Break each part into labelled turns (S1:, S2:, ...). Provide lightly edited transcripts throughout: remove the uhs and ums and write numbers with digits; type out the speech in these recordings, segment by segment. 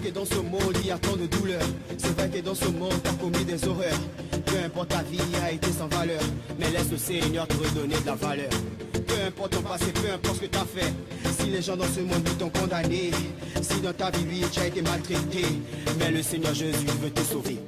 S1: que dans ce monde il y a tant de douleurs. C'est vrai que dans ce monde t'as commis des horreurs. Peu importe ta vie a été sans valeur, mais laisse le Seigneur te redonner de la valeur. Peu importe ton passé, peu importe ce que t'as fait. Si les gens dans ce monde t'ont condamné, si dans ta vie tu as été maltraité, mais le Seigneur Jésus veut te sauver.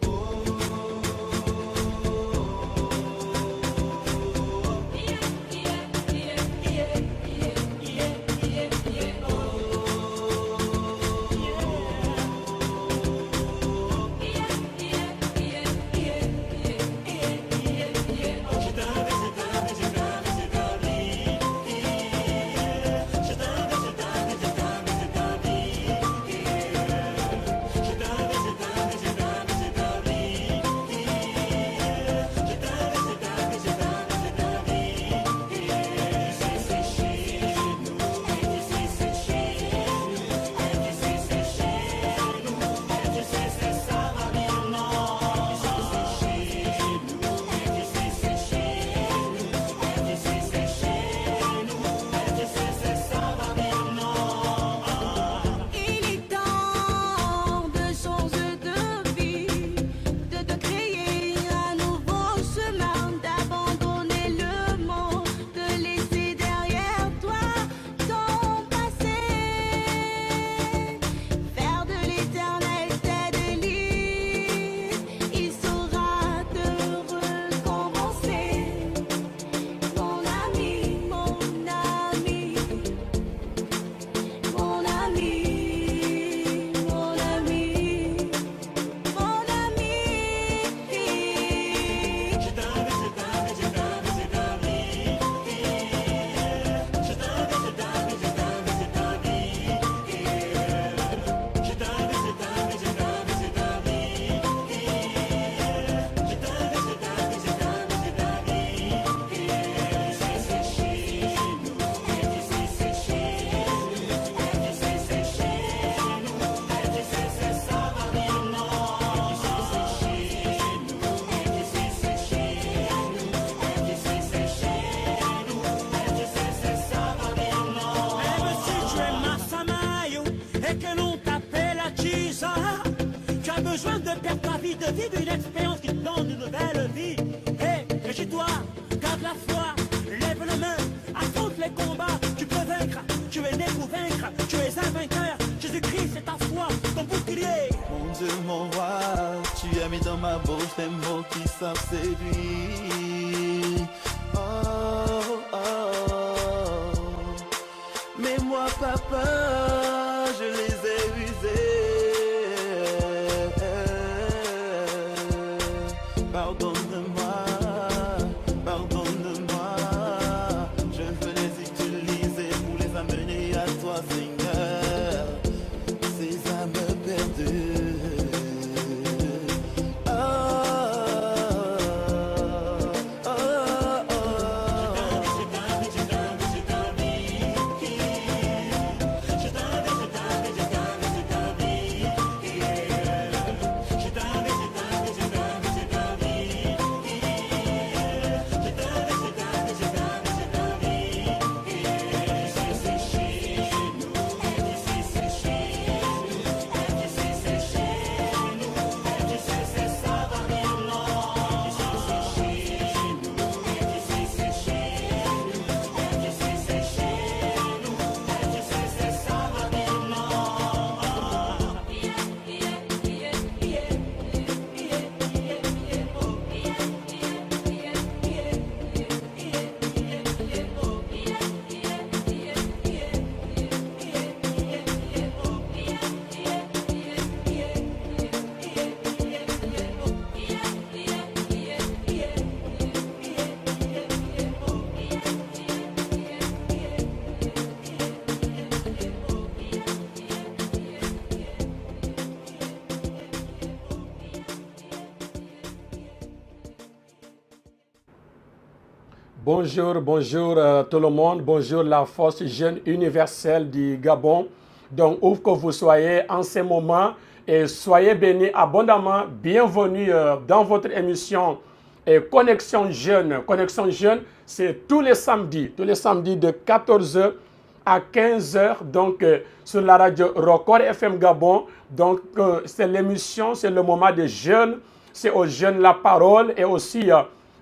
S2: besoin de perdre ta vie, de vivre une expérience qui te donne une nouvelle vie. Hé, réjouis-toi, garde la foi, lève la main, affronte les combats, tu peux vaincre, tu es né pour vaincre, tu es un vainqueur, Jésus-Christ c'est ta foi, ton bouclier.
S3: Mon Dieu, mon roi, tu as mis dans ma bouche des mots qui savent séduire. Oh, oh, oh. Mais moi, papa, je les ai usés. Pardonne-moi, pardonne-moi. Je veux les utiliser pour les amener à toi, Seigneur. Ces âmes perdues.
S4: Bonjour, bonjour tout le monde. Bonjour la force jeune universelle du Gabon. Donc, où que vous soyez en ce moment, et soyez bénis abondamment. Bienvenue dans votre émission Connexion Jeune. Connexion Jeune, c'est tous les samedis de 14h à 15h, donc sur la radio Record FM Gabon. Donc c'est l'émission, c'est le moment des jeunes, c'est aux jeunes la parole et aussi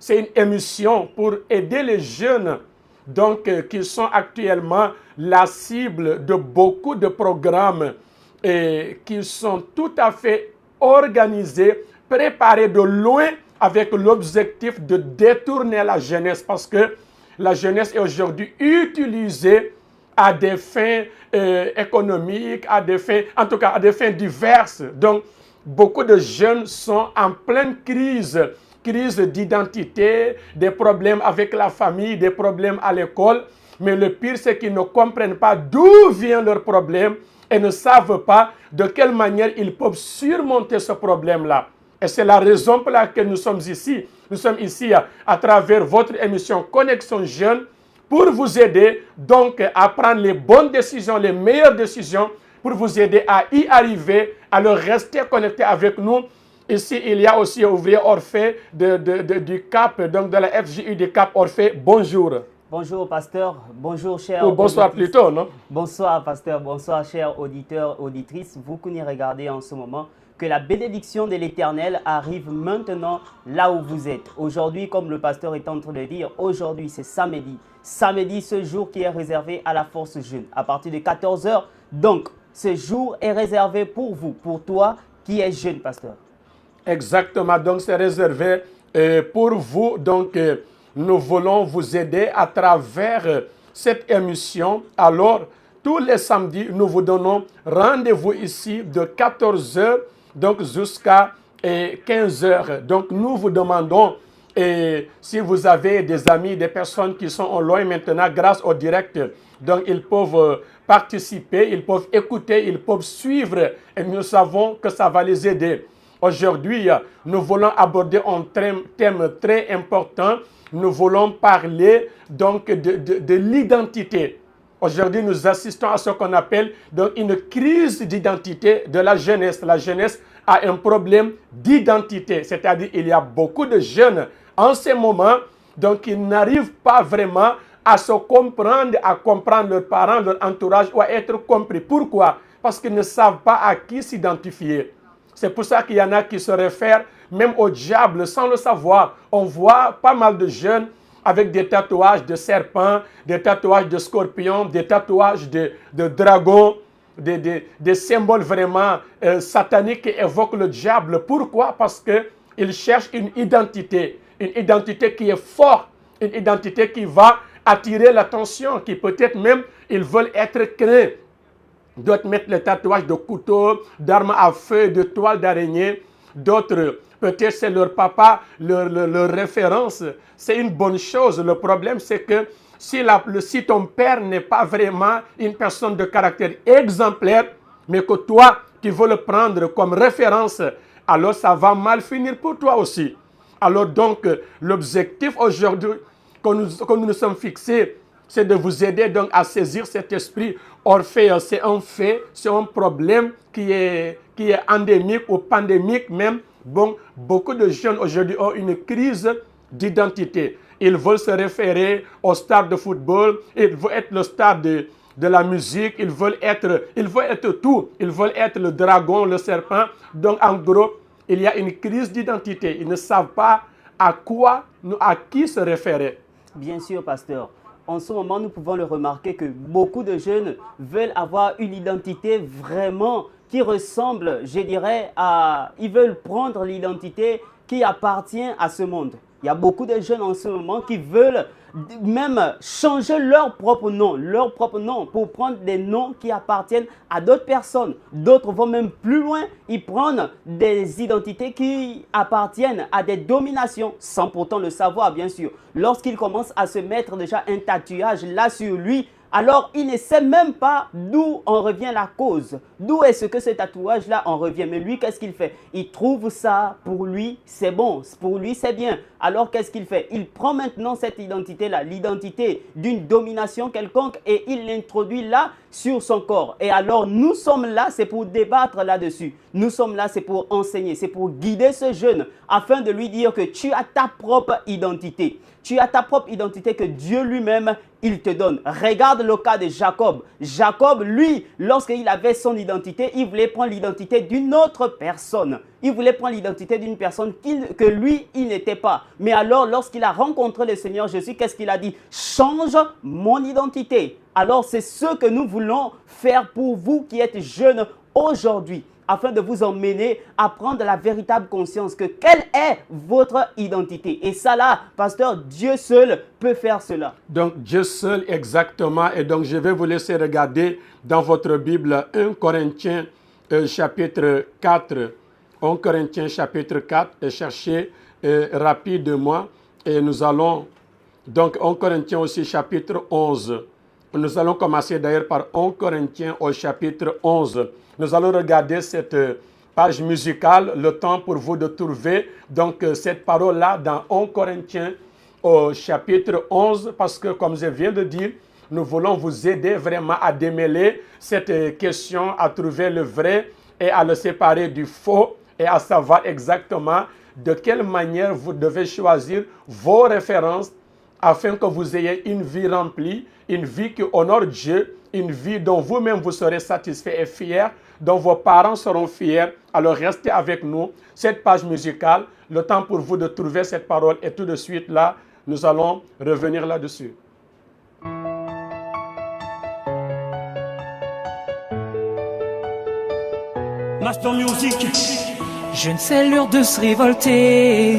S4: c'est une émission pour aider les jeunes donc qui sont actuellement la cible de beaucoup de programmes et qui sont tout à fait organisés, préparés de loin avec l'objectif de détourner la jeunesse parce que la jeunesse est aujourd'hui utilisée à des fins économiques, à des fins, en tout cas à des fins diverses. Donc, beaucoup de jeunes sont en pleine crise d'identité, des problèmes avec la famille, des problèmes à l'école. Mais le pire, c'est qu'ils ne comprennent pas d'où vient leur problème et ne savent pas de quelle manière ils peuvent surmonter ce problème-là. Et c'est la raison pour laquelle nous sommes ici. Nous sommes ici à travers votre émission Connexion Jeunes pour vous aider donc à prendre les bonnes décisions, les meilleures décisions pour vous aider à y arriver, à le rester connecté avec nous. Ici, il y a aussi ouvrier Orphée du CAP, donc de la FJU du CAP Orphée. Bonjour.
S5: Bonjour, pasteur. Bonjour, chers
S4: Ou bonsoir
S5: auditrices.
S4: plutôt, non?
S5: Bonsoir, pasteur. Bonsoir, chers auditeurs, auditrices. Vous qui nous regardez en ce moment, que la bénédiction de l'Éternel arrive maintenant là où vous êtes. Aujourd'hui, comme le pasteur est en train de dire, aujourd'hui, c'est samedi. Samedi, ce jour qui est réservé à la force jeune. À partir de 14h, donc, ce jour est réservé pour vous, pour toi qui es jeune, pasteur.
S4: Exactement, donc c'est réservé pour vous. Donc, nous voulons vous aider à travers cette émission. Alors, tous les samedis, nous vous donnons rendez-vous ici de 14h donc jusqu'à 15h. Donc, nous vous demandons, si vous avez des amis, des personnes qui sont en loin maintenant grâce au direct, donc ils peuvent participer, ils peuvent écouter, ils peuvent suivre et nous savons que ça va les aider. Aujourd'hui, nous voulons aborder un thème très important. Nous voulons parler donc de l'identité. Aujourd'hui, nous assistons à ce qu'on appelle donc une crise d'identité de la jeunesse. La jeunesse a un problème d'identité, c'est-à-dire il y a beaucoup de jeunes en ce moment donc qui n'arrivent pas vraiment à se comprendre, à comprendre leurs parents, leur entourage ou à être compris. Pourquoi? Parce qu'ils ne savent pas à qui s'identifier. C'est pour ça qu'il y en a qui se réfèrent même au diable sans le savoir. On voit pas mal de jeunes avec des tatouages de serpents, des tatouages de scorpions, des tatouages de dragons, des symboles vraiment sataniques qui évoquent le diable. Pourquoi? Parce qu'ils cherchent une identité qui est forte, une identité qui va attirer l'attention, qui peut-être même ils veulent être craints. D'autres mettent le tatouage de couteau, d'armes à feu, de toile d'araignée. D'autres, peut-être c'est leur papa, leur référence. C'est une bonne chose. Le problème, c'est que si ton père n'est pas vraiment une personne de caractère exemplaire, mais que toi, tu veux le prendre comme référence, alors ça va mal finir pour toi aussi. Alors donc, l'objectif aujourd'hui que nous nous sommes fixés, c'est de vous aider donc à saisir cet esprit Orphée. C'est un fait, c'est un problème qui est endémique ou pandémique même. Bon, beaucoup de jeunes aujourd'hui ont une crise d'identité. Ils veulent se référer au stade de football, ils veulent être le stade de la musique, ils veulent être tout. Ils veulent être le dragon, le serpent. Donc en gros, il y a une crise d'identité. Ils ne savent pas à qui se référer.
S5: Bien sûr, pasteur. En ce moment, nous pouvons le remarquer que beaucoup de jeunes veulent avoir une identité vraiment qui ressemble, je dirais, ils veulent prendre l'identité qui appartient à ce monde. Il y a beaucoup de jeunes en ce moment qui veulent même changer leur propre nom pour prendre des noms qui appartiennent à d'autres personnes. D'autres vont même plus loin, ils prennent des identités qui appartiennent à des dominations, sans pourtant le savoir bien sûr. Lorsqu'ils commencent à se mettre déjà un tatouage là sur lui, alors il ne sait même pas d'où en revient la cause. D'où est-ce que ce tatouage-là en revient? Mais lui, qu'est-ce qu'il fait? Il trouve ça, pour lui, c'est bon, pour lui, c'est bien. Alors qu'est-ce qu'il fait? Il prend maintenant cette identité-là, l'identité d'une domination quelconque, et il l'introduit là sur son corps. Et alors nous sommes là, c'est pour débattre là-dessus. Nous sommes là, c'est pour enseigner, c'est pour guider ce jeune, afin de lui dire que tu as ta propre identité. Tu as ta propre identité que Dieu lui-même il te donne. Regarde le cas de Jacob. Jacob, lui, lorsqu'il avait son identité, il voulait prendre l'identité d'une autre personne. Il voulait prendre l'identité d'une personne que lui, il n'était pas. Mais alors, lorsqu'il a rencontré le Seigneur Jésus, qu'est-ce qu'il a dit? Change mon identité. Alors, c'est ce que nous voulons faire pour vous qui êtes jeunes aujourd'hui, afin de vous emmener à prendre la véritable conscience que quelle est votre identité. Et ça là, pasteur, Dieu seul peut faire cela.
S4: Donc Dieu seul exactement. Et donc je vais vous laisser regarder dans votre Bible 1 Corinthiens chapitre 4. 1 Corinthiens chapitre 4 et cherchez rapidement. Et nous allons, donc 1 Corinthiens aussi chapitre 11. Nous allons commencer d'ailleurs par 1 Corinthiens au chapitre 11. Nous allons regarder cette page musicale, le temps pour vous de trouver donc cette parole-là dans 1 Corinthiens au chapitre 11, parce que comme je viens de dire, nous voulons vous aider vraiment à démêler cette question, à trouver le vrai et à le séparer du faux et à savoir exactement de quelle manière vous devez choisir vos références afin que vous ayez une vie remplie, une vie qui honore Dieu, une vie dont vous-même vous serez satisfait et fier, dont vos parents seront fiers. Alors restez avec nous. Cette page musicale, le temps pour vous de trouver cette parole et tout de suite là, nous allons revenir là-dessus.
S2: Master Music.
S6: Je ne sais l'heure de se révolter.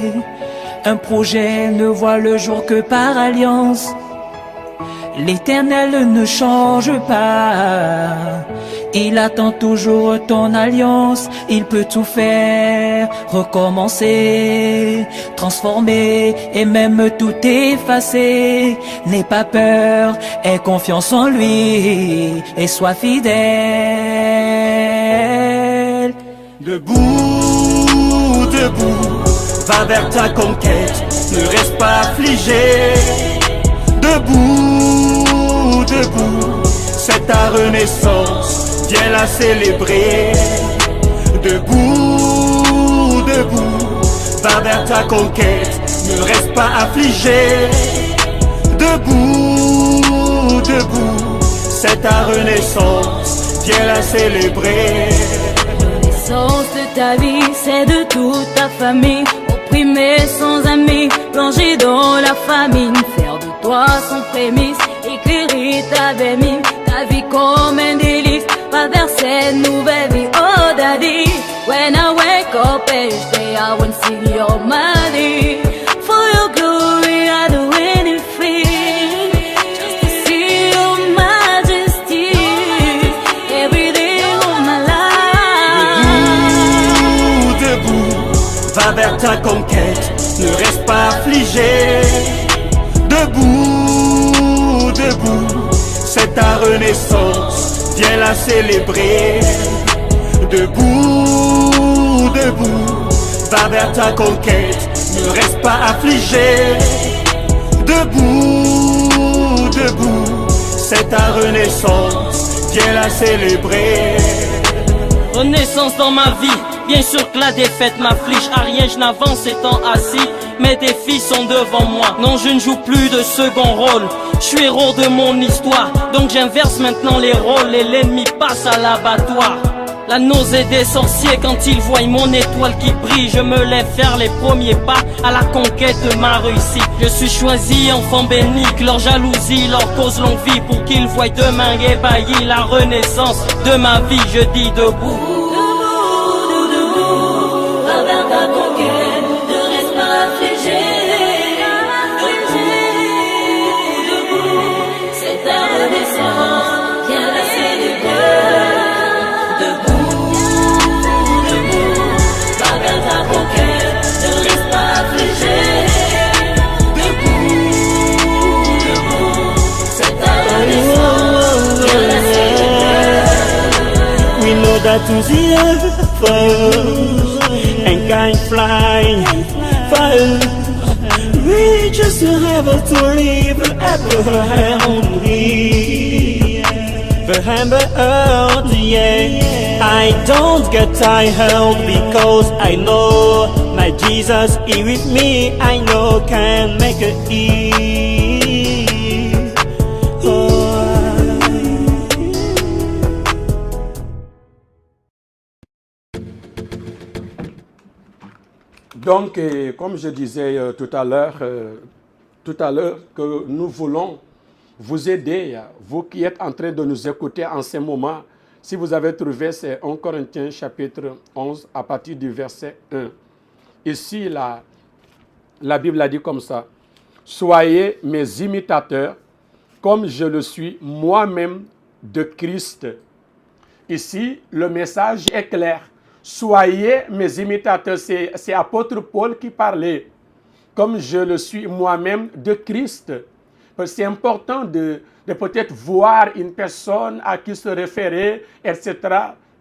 S6: Un projet ne voit le jour que par alliance. L'Éternel ne change pas. Il attend toujours ton alliance. Il peut tout faire, recommencer, transformer et même tout effacer. N'aie pas peur, aie confiance en lui et sois fidèle.
S2: Debout, debout, va vers ta conquête, ne reste pas affligé. Debout, debout, c'est ta renaissance, viens la célébrer. Debout, debout, va vers ta conquête, ne reste pas affligé. Debout, debout, c'est ta renaissance, viens la célébrer.
S7: L'essence de ta vie, c'est de toute ta famille, opprimé sans amis, plongé dans la famine, faire de toi son prémisse, éclairer ta belle mine, ta vie comme un délice, va vers cette nouvelle vie. Oh daddy, when I wake up each day, I want to see your money. For your glory, I do anything, just to see your majesty, every day of my life.
S2: Debout, va vers ta conquête, ne reste pas affligé. Debout, debout, c'est ta renaissance, viens la célébrer. Debout, debout, va vers ta conquête, ne reste pas affligé. Debout, debout, c'est ta renaissance, viens la célébrer.
S8: Renaissance dans ma vie, bien sûr que la défaite m'afflige. À rien je n'avance étant assis, mes défis sont devant moi. Non, je ne joue plus de second rôle, je suis héros de mon histoire. Donc j'inverse maintenant les rôles et l'ennemi passe à l'abattoir. La nausée des sorciers quand ils voient mon étoile qui brille. Je me lève faire les premiers pas à la conquête de ma réussite. Je suis choisi, enfant béni, que leur jalousie leur cause longue vie. Pour qu'ils voient demain ébahi la renaissance de ma vie. Je dis debout.
S2: That to the fire and kind flying fire. We just have to live only. The hammer out, yeah. I don't get tired because I know my Jesus is with me. I know can make it easy.
S4: Donc, comme je disais tout à l'heure, que nous voulons vous aider, vous qui êtes en train de nous écouter en ce moment. Si vous avez trouvé, c'est 1 Corinthiens chapitre 11 à partir du verset 1. Ici, la Bible a dit comme ça. Soyez mes imitateurs, comme je le suis moi-même de Christ. Ici, le message est clair. Soyez mes imitateurs. C'est apôtre Paul qui parlait. Comme je le suis moi-même de Christ. C'est important de peut-être voir une personne à qui se référer, etc.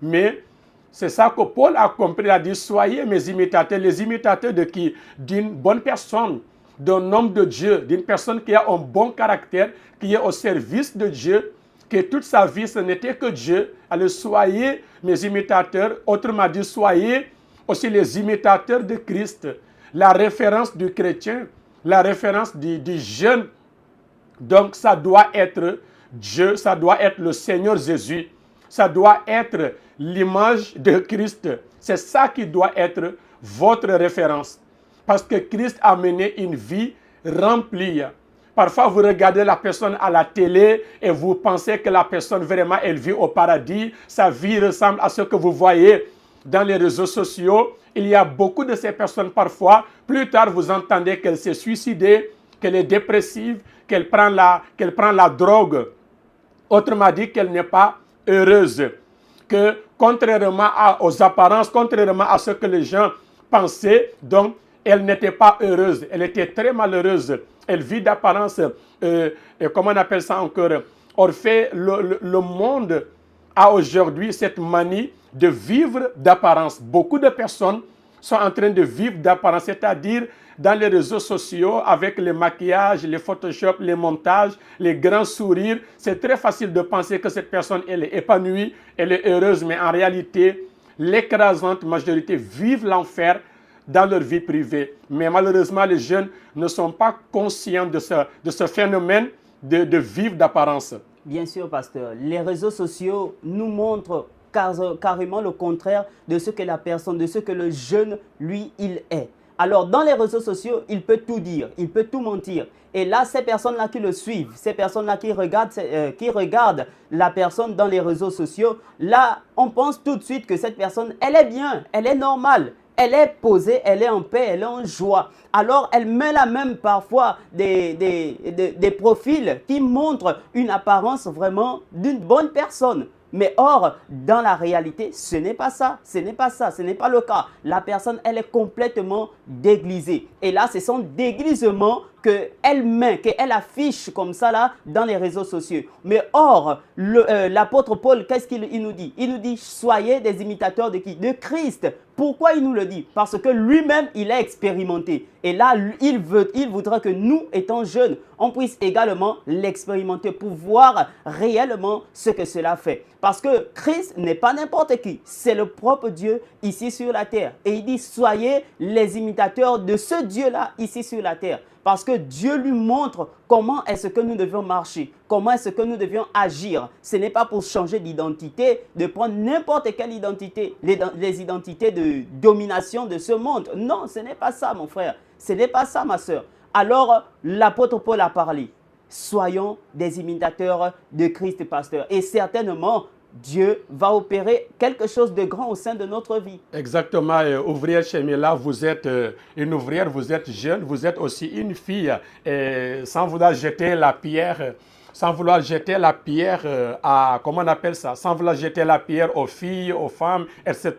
S4: Mais c'est ça que Paul a compris. Il a dit, soyez mes imitateurs. Les imitateurs de qui? D'une bonne personne, d'un homme de Dieu, d'une personne qui a un bon caractère, qui est au service de Dieu, que toute sa vie, ce n'était que Dieu. Alors, soyez mes imitateurs. Autrement dit, soyez aussi les imitateurs de Christ. La référence du chrétien, la référence du jeune. Donc, ça doit être Dieu, ça doit être le Seigneur Jésus. Ça doit être l'image de Christ. C'est ça qui doit être votre référence. Parce que Christ a mené une vie remplie. Parfois, vous regardez la personne à la télé et vous pensez que la personne vraiment, elle vit au paradis. Sa vie ressemble à ce que vous voyez dans les réseaux sociaux. Il y a beaucoup de ces personnes parfois. Plus tard, vous entendez qu'elle s'est suicidée, qu'elle est dépressive, qu'elle prend la drogue. Autrement dit, qu'elle n'est pas heureuse. Que contrairement aux apparences, contrairement à ce que les gens pensaient, donc, elle n'était pas heureuse. Elle était très malheureuse. Elle vit d'apparence, comment on appelle ça encore? Or, le monde a aujourd'hui cette manie de vivre d'apparence. Beaucoup de personnes sont en train de vivre d'apparence, c'est-à-dire dans les réseaux sociaux, avec les maquillages, les Photoshop, les montages, les grands sourires. C'est très facile de penser que cette personne, elle est épanouie, elle est heureuse, mais en réalité, l'écrasante majorité vivent l'enfer dans leur vie privée. Mais malheureusement, les jeunes ne sont pas conscients de ce phénomène de vivre d'apparence.
S5: Bien sûr, pasteur. Les réseaux sociaux nous montrent carrément le contraire de ce que la personne, de ce que le jeune, lui, il est. Alors, dans les réseaux sociaux, il peut tout dire, il peut tout mentir. Et là, ces personnes-là qui le suivent, ces personnes-là qui regardent la personne dans les réseaux sociaux, là, on pense tout de suite que cette personne, elle est bien, elle est normale. Elle est posée, elle est en paix, elle est en joie. Alors, elle met là même parfois des profils qui montrent une apparence vraiment d'une bonne personne. Mais or, dans la réalité, ce n'est pas ça, ce n'est pas ça, ce n'est pas le cas. La personne, elle est complètement déglisée. Et là, c'est son déglisement qu'elle met, qu'elle affiche comme ça là dans les réseaux sociaux. Mais or, l'apôtre Paul, qu'est-ce qu'il nous dit? Il nous dit, soyez des imitateurs de qui? De Christ. Pourquoi il nous le dit? Parce que lui-même, il a expérimenté. Et là, il voudra que nous, étant jeunes, on puisse également l'expérimenter pour voir réellement ce que cela fait. Parce que Christ n'est pas n'importe qui. C'est le propre Dieu ici sur la terre. Et il dit, soyez les imitateurs de ce Dieu-là ici sur la terre. Parce que Dieu lui montre comment est-ce que nous devions marcher, comment est-ce que nous devions agir. Ce n'est pas pour changer d'identité, de prendre n'importe quelle identité, les identités de domination de ce monde. Non, ce n'est pas ça, mon frère. Ce n'est pas ça, ma soeur. Alors, l'apôtre Paul a parlé. Soyons des imitateurs de Christ, pasteur. Et certainement, Dieu va opérer quelque chose de grand au sein de notre vie.
S4: Exactement. Ouvrière Chemila, vous êtes une ouvrière, vous êtes jeune, vous êtes aussi une fille. Et sans vouloir jeter la pierre, à, comment on appelle ça, sans vouloir jeter la pierre aux filles, aux femmes, etc.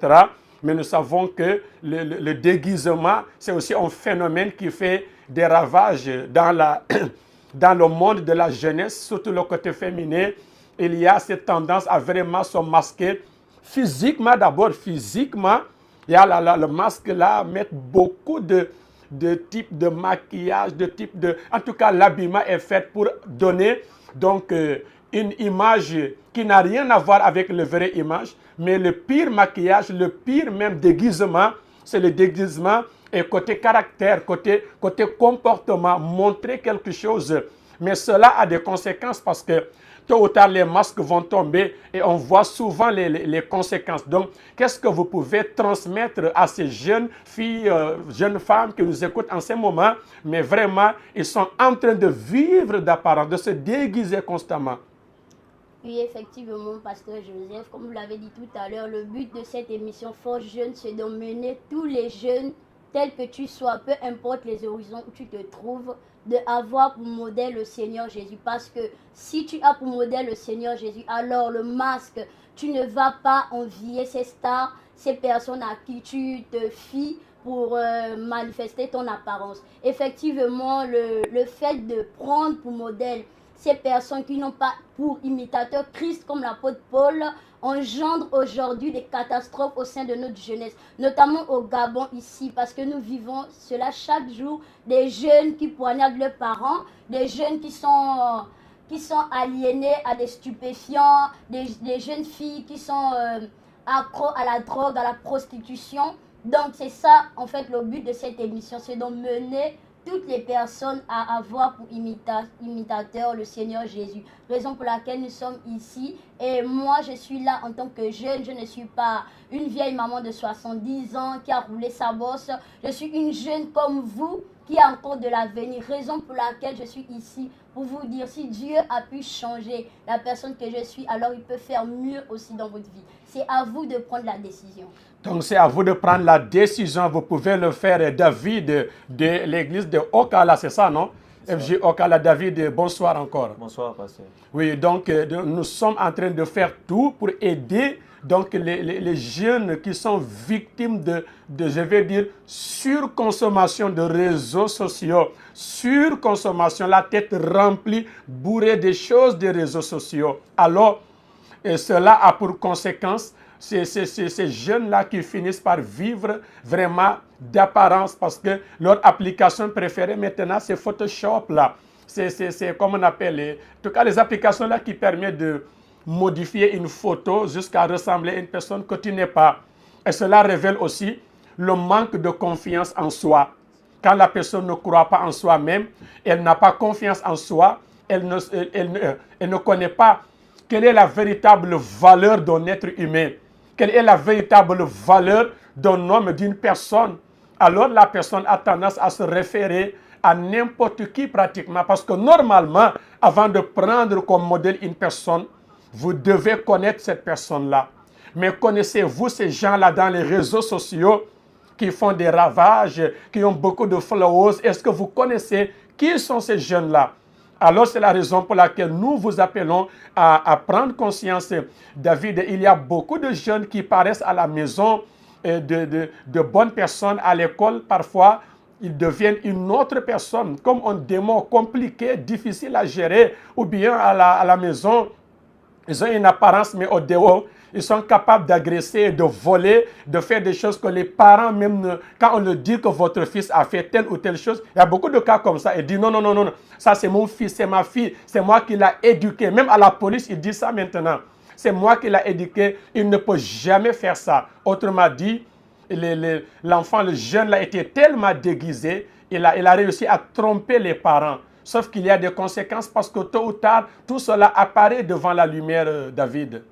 S4: Mais nous savons que le déguisement, c'est aussi un phénomène qui fait des ravages dans le monde de la jeunesse, surtout le côté féminin. Il y a cette tendance à vraiment se masquer physiquement d'abord. Physiquement, il y a le masque là, mettre beaucoup de types de maquillage, en tout cas, l'habillement est fait pour donner donc une image qui n'a rien à voir avec la vraie image. Mais le pire maquillage, le pire même déguisement, c'est le déguisement et côté caractère, côté comportement, montrer quelque chose Mais cela a des conséquences parce que tôt ou tard, les masques vont tomber et on voit souvent les conséquences. Donc, qu'est-ce que vous pouvez transmettre à ces jeunes filles, jeunes femmes qui nous écoutent en ce moment, mais vraiment, ils sont en train de vivre d'apparence, de se déguiser constamment.
S9: Oui, effectivement, Pasteur Joseph, comme vous l'avez dit tout à l'heure, le but de cette émission Force Jeune, c'est d'emmener tous les jeunes, tels que tu sois, peu importe les horizons où tu te trouves, de avoir pour modèle le Seigneur Jésus. Parce que si tu as pour modèle le Seigneur Jésus, alors le masque, tu ne vas pas envier ces stars, ces personnes à qui tu te fies pour manifester ton apparence. Effectivement, le fait de prendre pour modèle ces personnes qui n'ont pas pour imitateur Christ comme l'apôtre Paul engendre aujourd'hui des catastrophes au sein de notre jeunesse, notamment au Gabon ici, parce que nous vivons cela chaque jour, des jeunes qui poignardent leurs parents, des jeunes qui sont aliénés à des stupéfiants, des jeunes filles qui sont accros à la drogue, à la prostitution. Donc c'est ça en fait le but de cette émission, c'est d'emmener toutes les personnes à avoir pour imitateur le Seigneur Jésus. Raison pour laquelle nous sommes ici. Et moi, je suis là en tant que jeune. Je ne suis pas une vieille maman de 70 ans qui a roulé sa bosse. Je suis une jeune comme vous qui a encore de l'avenir. Raison pour laquelle je suis ici pour vous dire, si Dieu a pu changer la personne que je suis, alors il peut faire mieux aussi dans votre vie. C'est à vous de prendre la décision.
S4: Donc, c'est à vous de prendre la décision. Vous pouvez le faire, David, de l'église de Okala, c'est ça, non? FG Okala, David, bonsoir encore.
S10: Bonsoir, pasteur.
S4: Oui, donc, nous sommes en train de faire tout pour aider donc, les jeunes qui sont victimes de, je vais dire, surconsommation de réseaux sociaux. Surconsommation, la tête remplie, bourrée des choses des réseaux sociaux. Alors, cela a pour conséquence ces jeunes-là qui finissent par vivre vraiment d'apparence parce que leur application préférée maintenant, c'est Photoshop-là. C'est comme on appelle, en tout cas les applications-là qui permettent de modifier une photo jusqu'à ressembler à une personne que tu n'es pas. Et cela révèle aussi le manque de confiance en soi. Quand la personne ne croit pas en soi-même, elle n'a pas confiance en soi, elle ne connaît pas quelle est la véritable valeur d'un être humain. Quelle est la véritable valeur d'un homme, d'une personne? Alors la personne a tendance à se référer à n'importe qui pratiquement. Parce que normalement, avant de prendre comme modèle une personne, vous devez connaître cette personne-là. Mais connaissez-vous ces gens-là dans les réseaux sociaux qui font des ravages, qui ont beaucoup de followers? Est-ce que vous connaissez qui sont ces jeunes-là? Alors, c'est la raison pour laquelle nous vous appelons à prendre conscience. David, il y a beaucoup de jeunes qui paraissent à la maison de bonnes personnes. À l'école, parfois, ils deviennent une autre personne, comme un démon compliqué, difficile à gérer. Ou bien à la maison, ils ont une apparence, mais au dehors, ils sont capables d'agresser, de voler, de faire des choses que les parents, même quand on leur dit que votre fils a fait telle ou telle chose, il y a beaucoup de cas comme ça. Ils disent non, ça c'est mon fils, c'est ma fille, c'est moi qui l'ai éduqué. Même à la police, ils disent ça maintenant. C'est moi qui l'ai éduqué, il ne peut jamais faire ça. Autrement dit, l'enfant, le jeune, a été tellement déguisé, il a réussi à tromper les parents. Sauf qu'il y a des conséquences parce que tôt ou tard, tout cela apparaît devant la lumière, David.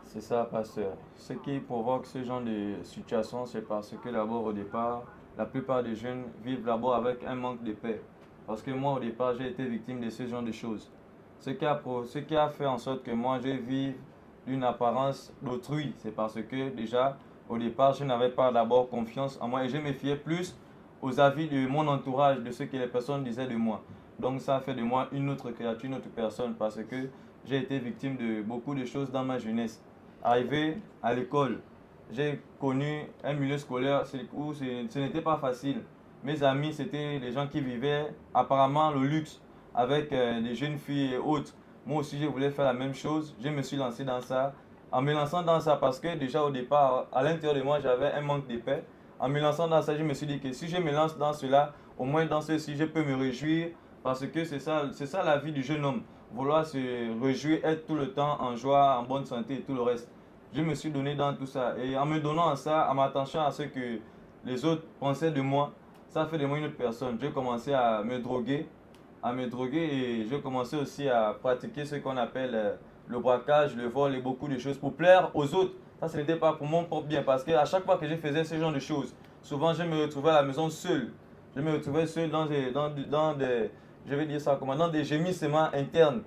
S10: C'est ça, pasteur. Ce qui provoque ce genre de situation, c'est parce que d'abord, au départ, la plupart des jeunes vivent d'abord avec un manque de paix. Parce que moi, au départ, j'ai été victime de ce genre de choses. Ce qui a fait en sorte que moi, je vive d'une apparence d'autrui, c'est parce que déjà, au départ, je n'avais pas d'abord confiance en moi et je me fiais plus aux avis de mon entourage, de ce que les personnes disaient de moi. Donc ça a fait de moi une autre créature, une autre personne, parce que j'ai été victime de beaucoup de choses dans ma jeunesse. Arrivé à l'école, j'ai connu un milieu scolaire où ce n'était pas facile. Mes amis, c'était des gens qui vivaient apparemment le luxe avec des jeunes filles et autres. Moi aussi, je voulais faire la même chose. Je me suis lancé dans ça. En me lançant dans ça, parce que déjà au départ, à l'intérieur de moi, j'avais un manque de paix. En me lançant dans ça, je me suis dit que si je me lance dans cela, au moins dans ceci, je peux me réjouir. Parce que c'est ça la vie du jeune homme. Vouloir se réjouir, être tout le temps en joie, en bonne santé et tout le reste. Je me suis donné dans tout ça. Et en me donnant à ça, en m'attachant à ce que les autres pensaient de moi, ça fait de moi une autre personne. J'ai commencé à me droguer, à me droguer et j'ai commencé aussi à pratiquer ce qu'on appelle le braquage, le vol et beaucoup de choses pour plaire aux autres. Ça, ce n'était pas pour mon propre bien parce qu'à chaque fois que je faisais ce genre de choses, souvent je me retrouvais à la maison seul. Je me retrouvais seul dans des je vais dire ça comment, dans des gémissements internes.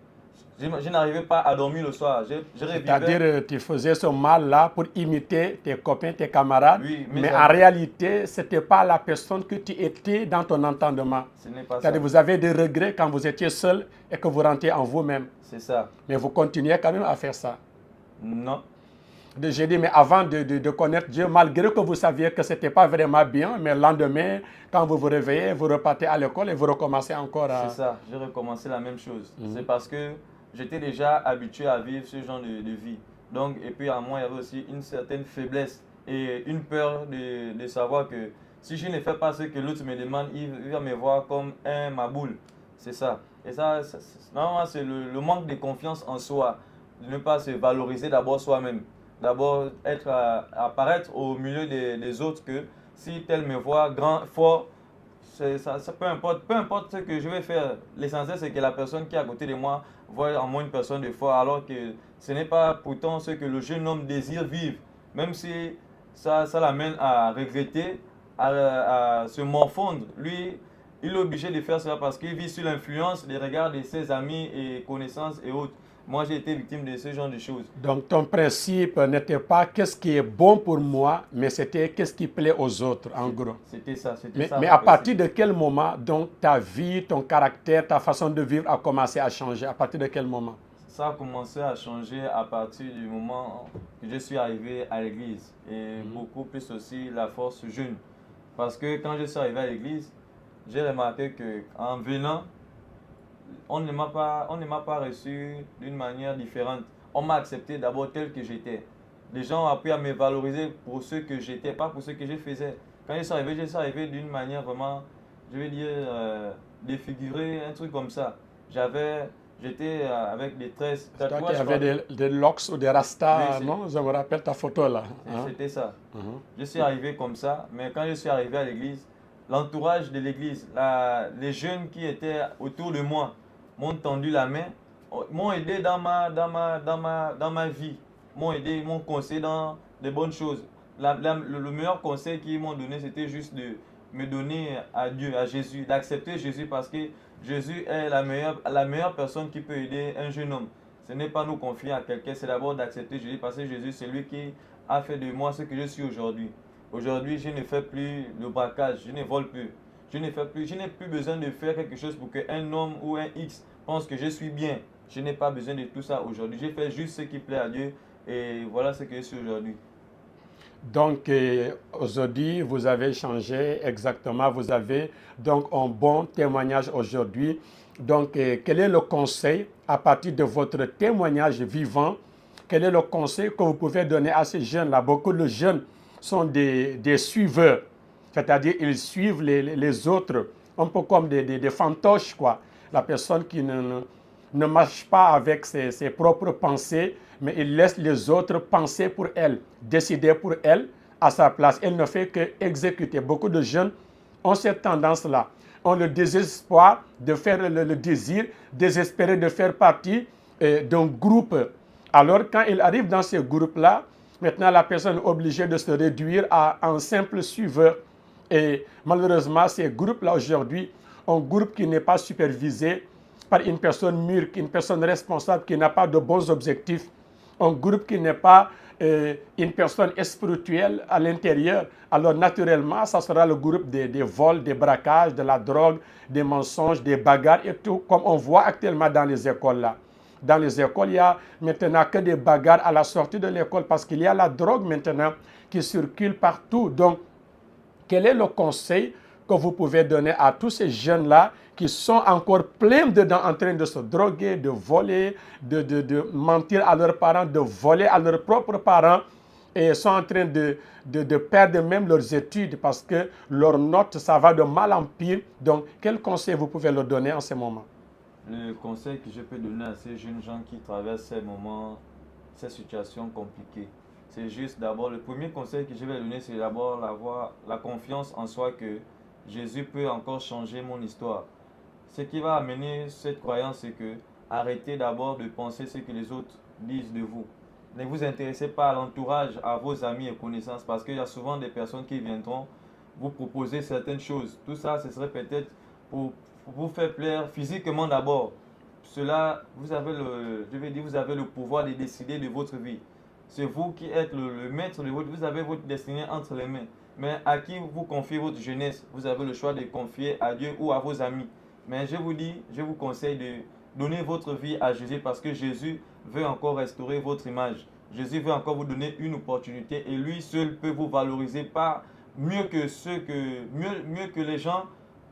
S10: Je n'arrivais pas à dormir le soir.
S4: C'est-à-dire tu faisais ce mal-là pour imiter tes copains, tes camarades,
S10: oui,
S4: mais en réalité, ce n'était pas la personne que tu étais dans ton entendement.
S10: Ce n'est pas ça.
S4: C'est-à-dire vous avez des regrets quand vous étiez seul et que vous rentrez en vous-même.
S10: C'est ça.
S4: Mais vous continuez quand même à faire ça.
S10: Non.
S4: J'ai dit, mais avant de connaître Dieu, malgré que vous saviez que ce n'était pas vraiment bien, mais le lendemain, quand vous vous réveillez, vous repartez à l'école et vous recommencez encore à...
S10: C'est ça, j'ai recommencé la même chose. C'est parce que j'étais déjà habitué à vivre ce genre de vie. Donc, et puis à moi, il y avait aussi une certaine faiblesse et une peur de savoir que si je ne fais pas ce que l'autre me demande, il va me voir comme un maboule. C'est ça. Et ça, normalement, c'est le manque de confiance en soi, de ne pas se valoriser d'abord soi-même. D'abord, apparaître au milieu des autres que si tel me voit grand, fort, ça, peu importe ce que je vais faire. L'essentiel, c'est que la personne qui est à côté de moi voit en moi une personne de fort, alors que ce n'est pas pourtant ce que le jeune homme désire vivre. Même si ça l'amène à regretter, à se morfondre. Lui, il est obligé de faire cela parce qu'il vit sous l'influence des regards de ses amis et connaissances et autres. Moi, j'ai été victime de ce genre de choses.
S4: Donc, ton principe n'était pas qu'est-ce qui est bon pour moi, mais c'était qu'est-ce qui plaît aux autres, en gros.
S10: C'était ça.
S4: Mais à partir de quel moment, donc, ta vie, ton caractère, ta façon de vivre a commencé à changer? À partir de quel moment?
S10: Ça a commencé à changer à partir du moment que je suis arrivé à l'église. Et beaucoup plus aussi la force jeune. Parce que quand je suis arrivé à l'église, j'ai remarqué qu'en venant, on ne m'a pas reçu d'une manière différente. On m'a accepté d'abord tel que j'étais. Les gens ont appris à me valoriser pour ce que j'étais, pas pour ce que je faisais. Quand je suis arrivé d'une manière vraiment, je vais dire, défigurée, un truc comme ça. J'étais avec des tresses.
S4: Toi qui avais des locks ou des rastas, oui, non? Je me rappelle ta photo là.
S10: C'était ça. Je suis arrivé comme ça, mais quand je suis arrivé à l'église, l'entourage de l'église, les jeunes qui étaient autour de moi m'ont tendu la main, m'ont aidé dans ma vie, m'ont aidé, m'ont conseillé dans de bonnes choses. Le meilleur conseil qu'ils m'ont donné, c'était juste de me donner à Dieu, à Jésus, d'accepter Jésus parce que Jésus est la meilleure personne qui peut aider un jeune homme. Ce n'est pas nous confier à quelqu'un, c'est d'abord d'accepter Jésus parce que Jésus, c'est lui qui a fait de moi ce que je suis aujourd'hui. Aujourd'hui, je ne fais plus le braquage, je ne vole plus. Je n'ai plus besoin de faire quelque chose pour qu'un homme ou un X pense que je suis bien. Je n'ai pas besoin de tout ça aujourd'hui. Je fais juste ce qui plaît à Dieu et voilà ce que je suis aujourd'hui.
S4: Donc, aujourd'hui, vous avez changé exactement. Vous avez donc un bon témoignage aujourd'hui. Donc, quel est le conseil à partir de votre témoignage vivant? Quel est le conseil que vous pouvez donner à ces jeunes-là? Beaucoup de jeunes sont des suiveurs. C'est-à-dire, ils suivent les autres, un peu comme des fantoches, quoi. La personne qui ne marche pas avec ses propres pensées, mais il laisse les autres penser pour elle, décider pour elle à sa place. Elle ne fait qu'exécuter. Beaucoup de jeunes ont cette tendance-là, ont le désespoir de faire le désir, désespéré de faire partie d'un groupe. Alors, quand ils arrivent dans ce groupe-là, maintenant la personne est obligée de se réduire à un simple suiveur. Et malheureusement, ces groupes-là aujourd'hui, un groupe qui n'est pas supervisé par une personne mûre, une personne responsable qui n'a pas de bons objectifs, un groupe qui n'est pas une personne spirituelle à l'intérieur, alors naturellement, ça sera le groupe des vols, des braquages, de la drogue, des mensonges, des bagarres et tout, comme on voit actuellement dans les écoles là. Dans les écoles, il n'y a maintenant que des bagarres à la sortie de l'école parce qu'il y a la drogue maintenant qui circule partout. Donc, quel est le conseil que vous pouvez donner à tous ces jeunes-là qui sont encore pleins dedans en train de se droguer, de voler, de mentir à leurs parents, de voler à leurs propres parents et sont en train de perdre même leurs études parce que leurs notes, ça va de mal en pire. Donc, quel conseil vous pouvez leur donner en ce moment?
S10: Le conseil que je peux donner à ces jeunes gens qui traversent ces moments, ces situations compliquées, c'est juste d'abord, le premier conseil que je vais donner, c'est d'abord avoir la confiance en soi que Jésus peut encore changer mon histoire. ce qui va amener cette croyance, c'est que arrêtez d'abord de penser ce que les autres disent de vous. Ne vous intéressez pas à l'entourage, à vos amis et connaissances, parce qu'il y a souvent des personnes qui viendront vous proposer certaines choses. Tout ça, ce serait peut-être pour vous faire plaire physiquement d'abord. Cela, vous avez vous avez le pouvoir de décider de votre vie. C'est vous qui êtes le maître de votre vie. Vous avez votre destinée entre les mains. Mais à qui vous confiez votre jeunesse, vous avez le choix de confier à Dieu ou à vos amis. Mais je vous conseille de donner votre vie à Jésus, parce que Jésus veut encore restaurer votre image. Jésus veut encore vous donner une opportunité, et lui seul peut vous valoriser pas mieux que mieux que les gens,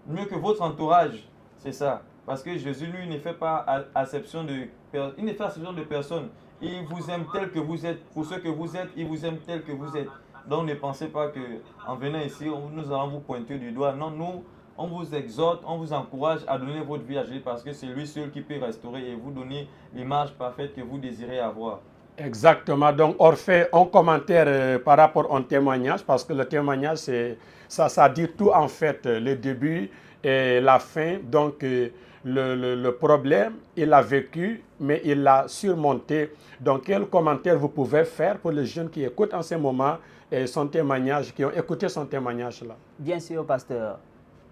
S10: mieux que votre entourage. C'est ça. Parce que Jésus, lui, ne fait pas acception de personne. Il vous aime tel que vous êtes. Pour ce que vous êtes, il vous aime tel que vous êtes. Donc ne pensez pas qu'en venant ici, nous allons vous pointer du doigt. Non, nous, on vous exhorte, on vous encourage à donner votre vie à Jésus, parce que c'est lui seul qui peut restaurer et vous donner l'image parfaite que vous désirez avoir.
S4: Exactement. Donc, Orphée, un commentaire par rapport au témoignage, parce que le témoignage, ça dit tout en fait, le début et la fin. Donc, le problème, il l'a vécu, mais il l'a surmonté. Donc, quel commentaire vous pouvez faire pour les jeunes qui écoutent en ce moment et son témoignage, qui ont écouté son témoignage là?
S5: Bien sûr, pasteur.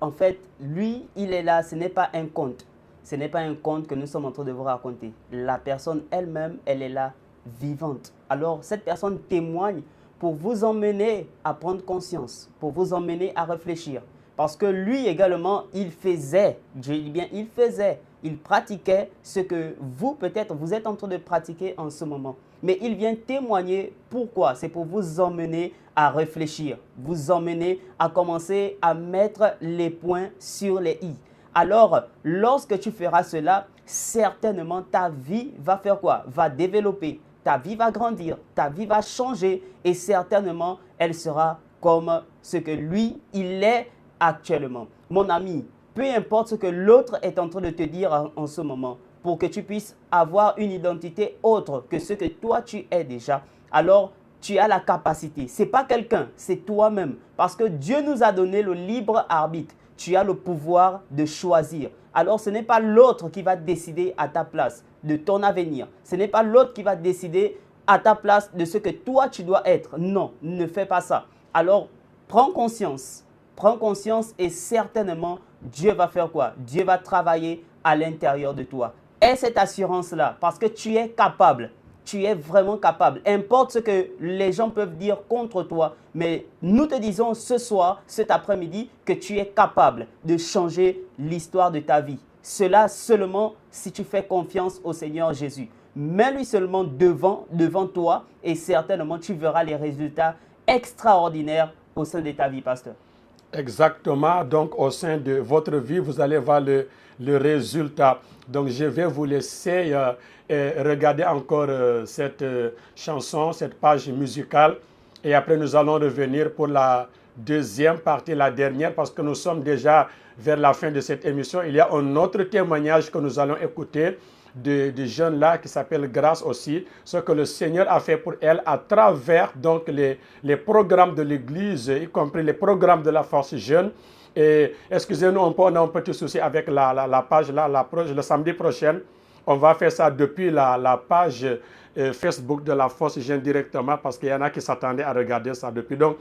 S5: En fait, lui, il est là, ce n'est pas un conte. Ce n'est pas un conte que nous sommes en train de vous raconter. La personne elle-même, elle est là, vivante. Alors, cette personne témoigne pour vous emmener à prendre conscience, pour vous emmener à réfléchir. Parce que lui également, il faisait, je dis bien, il pratiquait ce que vous, peut-être, vous êtes en train de pratiquer en ce moment. Mais il vient témoigner. Pourquoi? C'est pour vous emmener à réfléchir, vous emmener à commencer à mettre les points sur les i. Alors, lorsque tu feras cela, certainement ta vie va faire quoi? Va développer, ta vie va grandir, ta vie va changer et certainement, elle sera comme ce que lui, il est actuellement. Mon ami, peu importe ce que l'autre est en train de te dire en ce moment, pour que tu puisses avoir une identité autre que ce que toi tu es déjà, alors tu as la capacité. Ce n'est pas quelqu'un, c'est toi-même. Parce que Dieu nous a donné le libre arbitre. Tu as le pouvoir de choisir. Alors ce n'est pas l'autre qui va décider à ta place de ton avenir. Ce n'est pas l'autre qui va décider à ta place de ce que toi tu dois être. Non, ne fais pas ça. Alors prends conscience et certainement Dieu va faire quoi? Dieu va travailler à l'intérieur de toi. Aie cette assurance-là parce que tu es capable. Tu es vraiment capable. Importe ce que les gens peuvent dire contre toi, mais nous te disons ce soir, cet après-midi, que tu es capable de changer l'histoire de ta vie. Cela seulement si tu fais confiance au Seigneur Jésus. Mets-lui seulement devant toi et certainement tu verras les résultats extraordinaires au sein de ta vie, pasteur.
S4: Exactement. Donc, au sein de votre vie, vous allez voir le résultat. Donc, je vais vous laisser regarder encore cette chanson, cette page musicale. Et après, nous allons revenir pour la deuxième partie, la dernière, parce que nous sommes déjà vers la fin de cette émission. Il y a un autre témoignage que nous allons écouter de jeunes là qui s'appelle Grâce aussi, ce que le Seigneur a fait pour elle à travers donc les programmes de l'Église, y compris les programmes de la Force Jeune. Et excusez-nous, on a un petit souci avec la page là, le samedi prochain. On va faire ça depuis la page Facebook de la Force Jeune directement parce qu'il y en a qui s'attendaient à regarder ça depuis. Donc,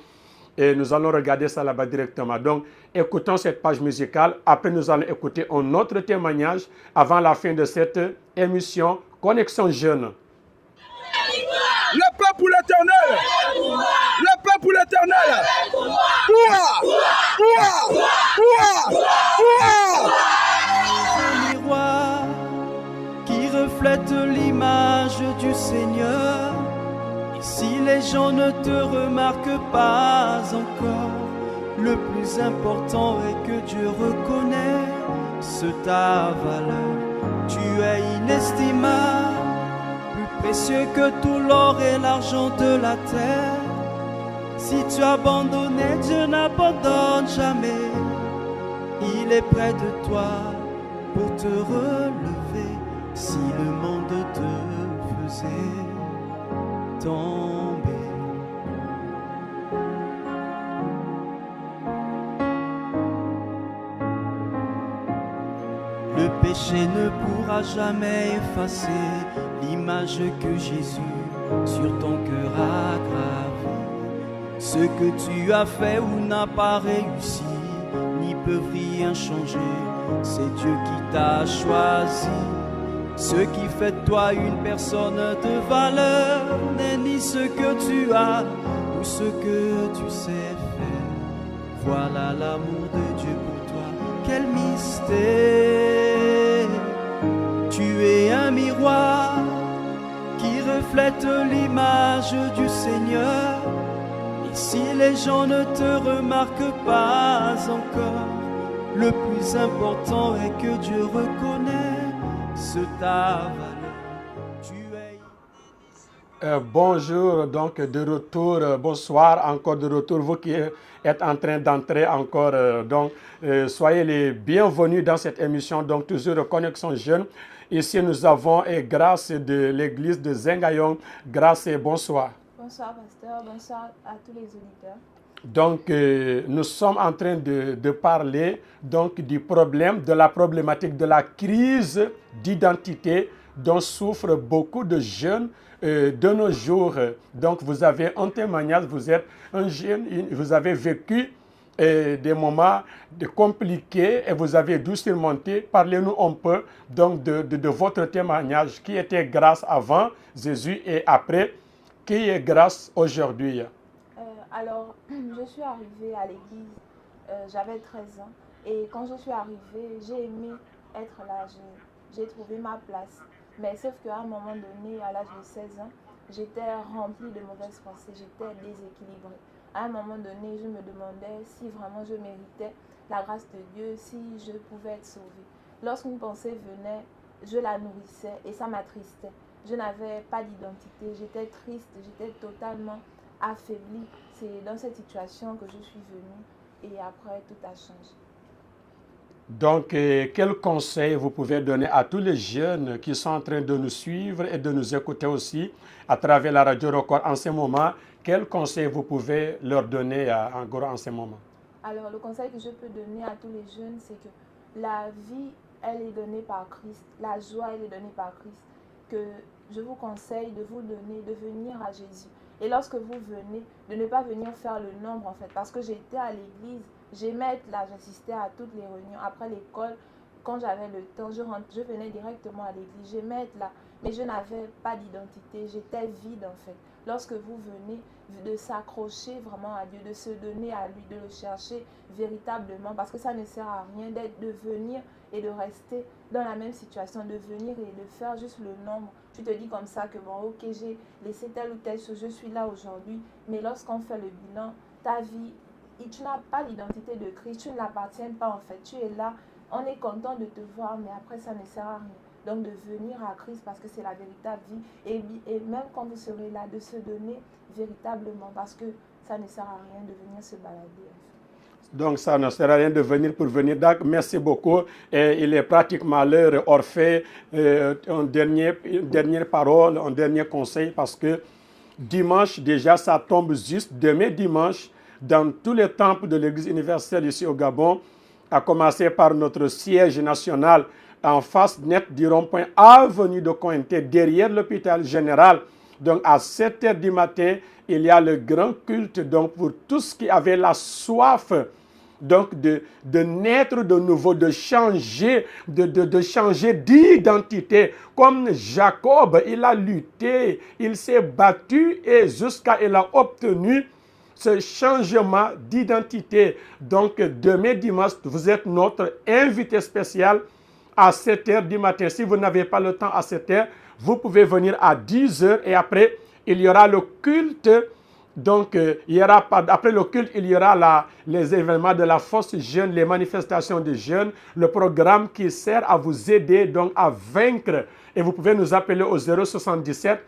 S4: et nous allons regarder ça là-bas directement. Donc, écoutons cette page musicale. Après, nous allons écouter un autre témoignage avant la fin de cette émission Connexion Jeune.
S11: Le peuple l'éternel. Le peuple l'éternel.
S3: Un miroir qui reflète l'image du Seigneur. Et si les gens ne te remarquent pas encore, le plus important est que Dieu reconnaisse ta valeur. Tu es inestimable, plus précieux que tout l'or et l'argent de la terre. Si tu as abandonné, Dieu n'abandonne jamais. Il est près de toi pour te relever. Si le monde te faisait tomber, Le péché ne pourra jamais effacer l'image que Jésus sur ton cœur a gravée. Ce que tu as fait ou n'as pas réussi, n'y peuvent rien changer. C'est Dieu qui t'a choisi. Ce qui fait de toi une personne de valeur n'est ni ce que tu as ou ce que tu sais faire. Voilà l'amour de Dieu pour toi, quel mystère. Tu es un miroir qui reflète l'image du Seigneur. Et si les gens ne te remarquent pas encore, le plus important est que Dieu reconnaisse ta valeur. Tu es...
S4: Bonjour, donc de retour, bonsoir, encore de retour, vous qui êtes en train d'entrer encore, soyez les bienvenus dans cette émission, donc toujours Connexion Jeune. Ici nous avons, grâce de l'église de Zengayong, grâce et bonsoir.
S12: Bonsoir pasteur, bonsoir à tous les auditeurs.
S4: Donc, nous sommes en train de parler donc, du problème, de la problématique de la crise d'identité dont souffrent beaucoup de jeunes de nos jours. Donc, vous avez un témoignage, vous êtes un jeune, vous avez vécu des moments compliqués et vous avez dû surmonter. Parlez-nous un peu donc, de votre témoignage qui était grâce avant Jésus et après, qui est grâce aujourd'hui.
S12: Alors, je suis arrivée à l'église, j'avais 13 ans et quand je suis arrivée, j'ai aimé être là, j'ai trouvé ma place. Mais sauf qu'à un moment donné, à l'âge de 16 ans, j'étais remplie de mauvaises pensées, j'étais déséquilibrée. À un moment donné, je me demandais si vraiment je méritais la grâce de Dieu, si je pouvais être sauvée. Lorsqu'une pensée venait, je la nourrissais et ça m'attristait. Je n'avais pas d'identité, j'étais triste, j'étais totalement affaiblie. C'est dans cette situation que je suis venue et après tout a changé.
S4: Donc, quel conseil vous pouvez donner à tous les jeunes qui sont en train de nous suivre et de nous écouter aussi à travers la radio Record en ce moment? Quel conseil vous pouvez leur donner en ce moment?
S12: Alors, le conseil que je peux donner à tous les jeunes, c'est que la vie, elle est donnée par Christ. La joie, elle est donnée par Christ. Que je vous conseille de vous donner, de venir à Jésus. Et lorsque vous venez, de ne pas venir faire le nombre en fait. Parce que j'étais à l'église, j'aimais être là, j'assistais à toutes les réunions. Après l'école, quand j'avais le temps, je venais directement à l'église. J'aimais être là, mais je n'avais pas d'identité, j'étais vide en fait. Lorsque vous venez, de s'accrocher vraiment à Dieu, de se donner à lui, de le chercher véritablement. Parce que ça ne sert à rien de venir et de rester dans la même situation, de venir et de faire juste le nombre. Tu te dis comme ça que bon, ok, j'ai laissé telle ou telle chose, je suis là aujourd'hui. Mais lorsqu'on fait le bilan, ta vie, tu n'as pas l'identité de Christ, tu ne l'appartiens pas en fait. Tu es là, on est content de te voir, mais après ça ne sert à rien. Donc de venir à Christ parce que c'est la véritable vie. Et même quand vous serez là, de se donner véritablement parce que ça ne sert à rien de venir se balader.
S4: Donc, ça ne sert à rien de venir pour venir. Donc, merci beaucoup. Et il est pratiquement l'heure. Orphée, une dernière parole, un dernier conseil, parce que dimanche, déjà, ça tombe juste. Demain, dimanche, dans tous les temples de l'Église universelle ici au Gabon, à commencer par notre siège national en face net du rond-point avenue de Cointé, derrière l'hôpital général. Donc, à 7 h du matin, il y a le grand culte donc, pour tous qui avaient la soif donc, de naître de nouveau, de changer d'identité. Comme Jacob, il a lutté, il s'est battu et jusqu'à il a obtenu ce changement d'identité. Donc, demain dimanche, vous êtes notre invité spécial à 7 h du matin. Si vous n'avez pas le temps à 7 h, vous pouvez venir à 10 h et après, il y aura le culte. Donc, après le culte, il y aura les événements de la force jeune, les manifestations des jeunes, le programme qui sert à vous aider donc à vaincre. Et vous pouvez nous appeler au 077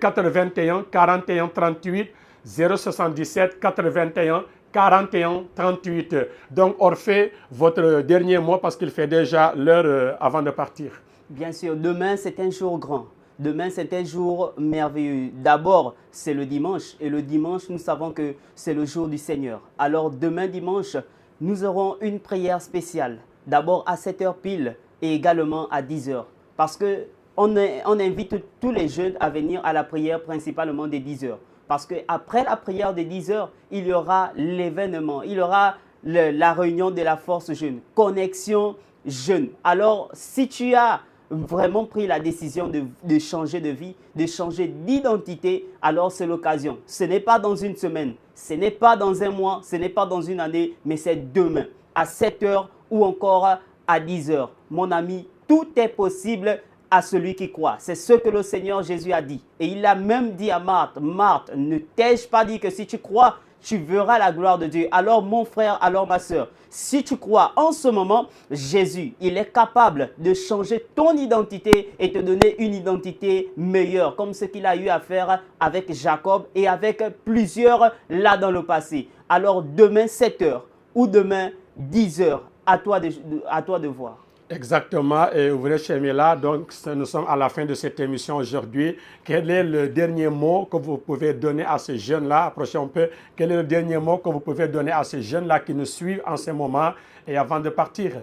S4: 81 41 38, 077 81 41 38. Donc, Orphée, votre dernier mot parce qu'il fait déjà l'heure avant de partir.
S5: Bien sûr, demain c'est un jour grand. Demain, c'est un jour merveilleux. D'abord, c'est le dimanche. Et le dimanche, nous savons que c'est le jour du Seigneur. Alors, demain dimanche, nous aurons une prière spéciale. D'abord, à 7 h pile. et également à 10h. Parce qu'on invite tous les jeunes à venir à la prière principalement des 10h. Parce qu'après la prière des 10h, il y aura l'événement, il y aura la réunion de la force jeune, connexion jeune. Alors, si tu as vraiment pris la décision de changer de vie, de changer d'identité, alors c'est l'occasion. Ce n'est pas dans une semaine, ce n'est pas dans un mois, ce n'est pas dans une année, mais c'est demain, à 7h ou encore à 10h. Mon ami, tout est possible à celui qui croit. C'est ce que le Seigneur Jésus a dit. Et il a même dit à Marthe, Marthe, ne t'ai-je pas dit que si tu crois, tu verras la gloire de Dieu. Alors mon frère, alors ma soeur, si tu crois en ce moment, Jésus, il est capable de changer ton identité et te donner une identité meilleure, comme ce qu'il a eu à faire avec Jacob et avec plusieurs là dans le passé. Alors demain 7h ou demain 10h, à toi de voir.
S4: Exactement, et vous voulez chez là, donc nous sommes à la fin de cette émission aujourd'hui. Quel est le dernier mot que vous pouvez donner à ces jeunes-là? Approchez un peu. Quel est le dernier mot que vous pouvez donner à ces jeunes-là qui nous suivent en ce moment et avant de partir?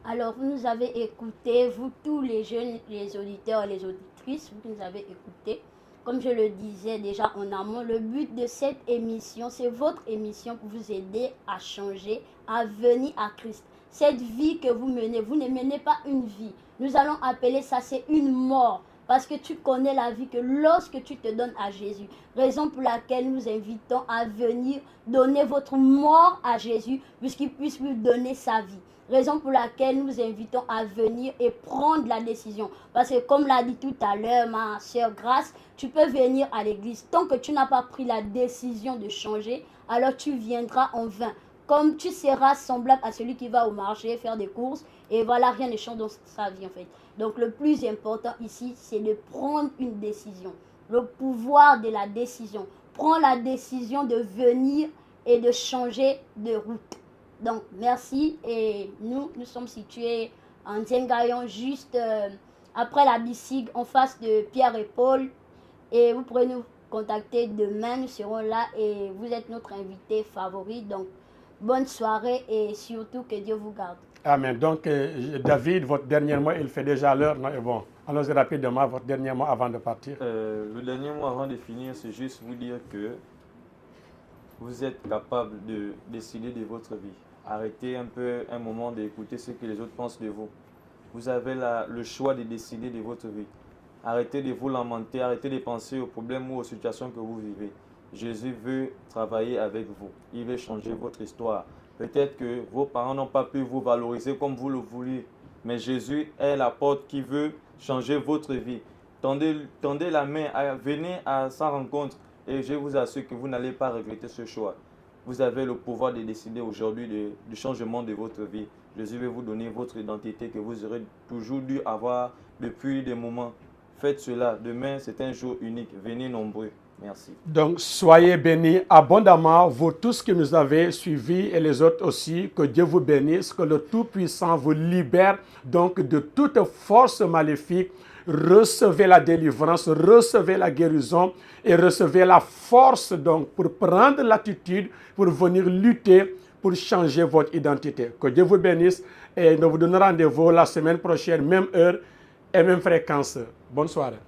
S9: Alors, vous nous avez écoutés, vous tous les jeunes, les auditeurs et les auditrices, vous nous avez écoutés. Comme je le disais déjà en amont, le but de cette émission, c'est votre émission pour vous aider à changer, à venir à Christ. Cette vie que vous menez, vous ne menez pas une vie. Nous allons appeler ça, c'est une mort. Parce que tu connais la vie que lorsque tu te donnes à Jésus. Raison pour laquelle nous invitons à venir donner votre mort à Jésus, puisqu'il puisse vous donner sa vie. Raison pour laquelle nous invitons à venir et prendre la décision. Parce que comme l'a dit tout à l'heure ma sœur Grace, tu peux venir à l'église. Tant que tu n'as pas pris la décision de changer, alors tu viendras en vain. Comme tu seras semblable à celui qui va au marché faire des courses et voilà, rien ne change dans sa vie en fait. Donc le plus important ici, c'est de prendre une décision. Le pouvoir de la décision. Prends la décision de venir et de changer de route. Donc merci et nous sommes situés en Zengayon, juste après la Bissig, en face de Pierre et Paul. Et vous pourrez nous contacter demain, nous serons là et vous êtes notre invité favori. Donc bonne soirée et surtout que Dieu vous garde.
S4: Amen. Donc, David, votre dernier mot, il fait déjà l'heure. Bon, allons-y rapidement, votre dernier mot avant de partir.
S10: Le dernier mot avant de finir, c'est juste vous dire que vous êtes capable de décider de votre vie. Arrêtez un peu un moment d'écouter ce que les autres pensent de vous. Vous avez le choix de décider de votre vie. Arrêtez de vous lamenter, arrêtez de penser aux problèmes ou aux situations que vous vivez. Jésus veut travailler avec vous. Il veut changer votre histoire. Peut-être que vos parents n'ont pas pu vous valoriser comme vous le vouliez. Mais Jésus est la porte qui veut changer votre vie. Tendez la main, venez à sa rencontre. Et je vous assure que vous n'allez pas regretter ce choix. Vous avez le pouvoir de décider aujourd'hui du changement de votre vie. Jésus veut vous donner votre identité que vous aurez toujours dû avoir depuis des moments. Faites cela. Demain, c'est un jour unique. Venez nombreux. Merci. Donc,
S4: soyez bénis abondamment, vous tous qui nous avez suivis et les autres aussi. Que Dieu vous bénisse, que le Tout-Puissant vous libère donc de toute force maléfique. Recevez la délivrance, recevez la guérison et recevez la force donc pour prendre l'attitude, pour venir lutter, pour changer votre identité. Que Dieu vous bénisse et nous vous donnons rendez-vous la semaine prochaine, même heure et même fréquence. Bonne soirée.